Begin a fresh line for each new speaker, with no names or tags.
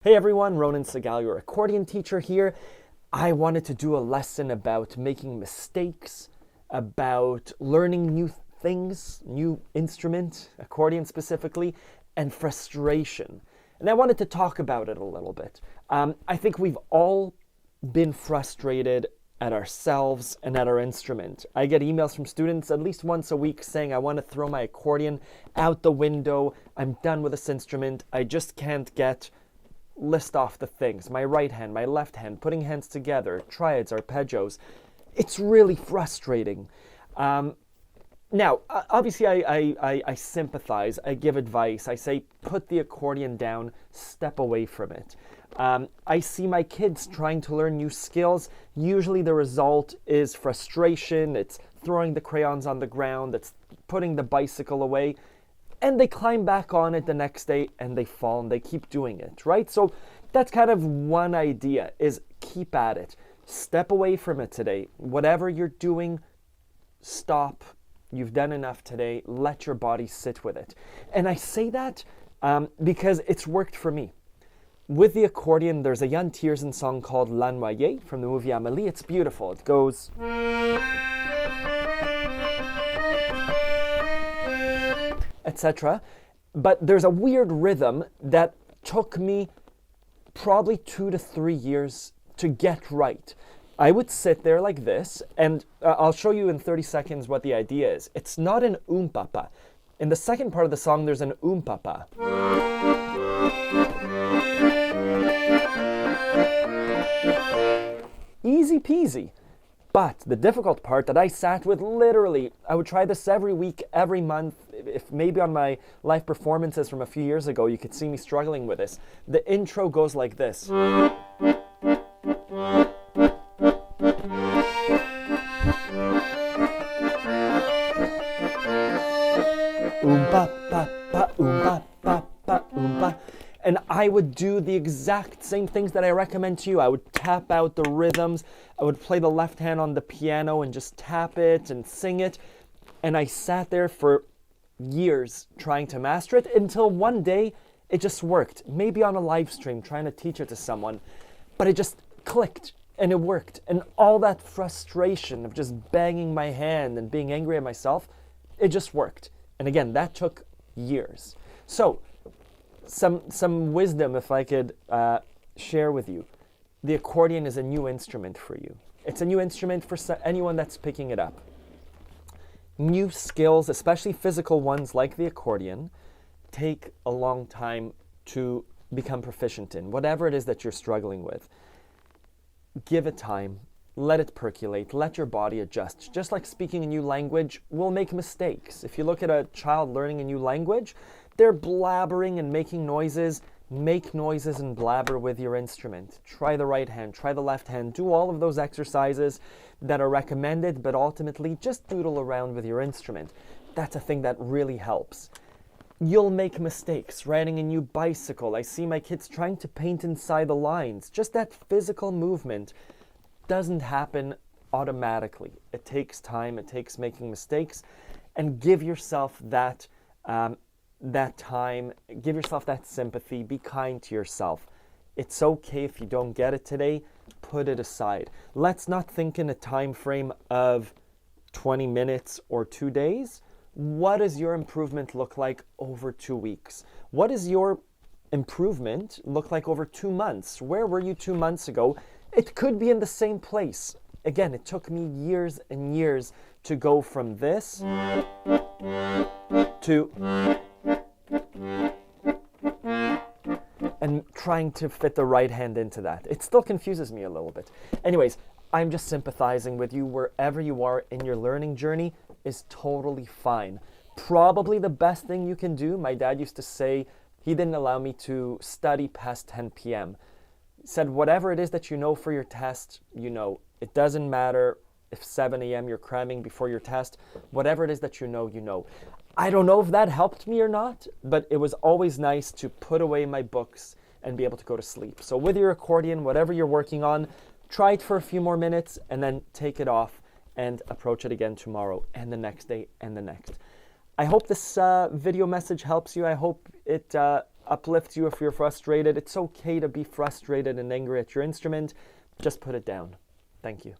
Hey everyone, Ronan Segal, your accordion teacher here. I wanted to do a lesson about making mistakes, about learning new things, new instrument, accordion specifically, and frustration. And I wanted to talk about it a little bit. I think we've all been frustrated at ourselves and at our instrument. I get emails from students at least once a week saying, I want to throw my accordion out the window. I'm done with this instrument. I just can't list off the things, my right hand, my left hand, putting hands together, triads, arpeggios. It's really frustrating. Now, obviously I sympathize, I give advice, I say put the accordion down, step away from it. I see my kids trying to learn new skills. Usually the result is frustration, it's throwing the crayons on the ground, it's putting the bicycle away. And they climb back on it the next day and they fall and they keep doing it, right? So that's kind of one idea, is keep at it. Step away from it today. Whatever you're doing, stop. You've done enough today. Let your body sit with it. And I say that because it's worked for me. With the accordion, there's a Jan Tiersen song called La Noyée from the movie Amélie. It's beautiful. It goes... etc. But there's a weird rhythm that took me probably 2 to 3 years to get right. I would sit there like this, and I'll show you in 30 seconds what the idea is. It's not an papa. In the second part of the song, there's an papa. Easy peasy. But the difficult part that I sat with literally, I would try this every week, every month. If maybe on my live performances from a few years ago, you could see me struggling with this. The intro goes like this. Pa, pa, pa, pa, pa, pa. And I would do the exact same things that I recommend to you. I would tap out the rhythms. I would play the left hand on the piano and just tap it and sing it. And I sat there for years trying to master it until one day it just worked. Maybe on a live stream trying to teach it to someone. But it just clicked and it worked. And all that frustration of just banging my hand and being angry at myself, it just worked. And again, that took years. So, some wisdom, if I could share with you. The accordion is a new instrument for you. It's a new instrument for anyone that's picking it up. New skills, especially physical ones like the accordion, take a long time to become proficient in. Whatever it is that you're struggling with, give it time. Let it percolate. Let your body adjust. Just like speaking a new language, we'll make mistakes. If you look at a child learning a new language, they're blabbering and making noises. Make noises and blabber with your instrument. Try the right hand, try the left hand. Do all of those exercises that are recommended, but ultimately just doodle around with your instrument. That's a thing that really helps. You'll make mistakes. Riding a new bicycle, I see my kids trying to paint inside the lines. Just that physical movement doesn't happen automatically. It takes time, it takes making mistakes, and give yourself that time, give yourself that sympathy, be kind to yourself. It's okay if you don't get it today, put it aside. Let's not think in a time frame of 20 minutes or 2 days. What does your improvement look like over 2 weeks? What does your improvement look like over 2 months? Where were you 2 months ago? It could be in the same place. Again, it took me years and years to go from this to and trying to fit the right hand into that. It still confuses me a little bit. Anyways, I'm just sympathizing with you. Wherever you are in your learning journey is totally fine. Probably the best thing you can do, my dad used to say, he didn't allow me to study past 10 p.m. He said, whatever it is that you know for your test, you know. It doesn't matter if 7 a.m. you're cramming before your test. Whatever it is that you know, you know. I don't know if that helped me or not, but it was always nice to put away my books and be able to go to sleep. So with your accordion, whatever you're working on, try it for a few more minutes and then take it off and approach it again tomorrow and the next day and the next. I hope this video message helps you. I hope it uplift you if you're frustrated. It's okay to be frustrated and angry at your instrument. Just put it down. Thank you.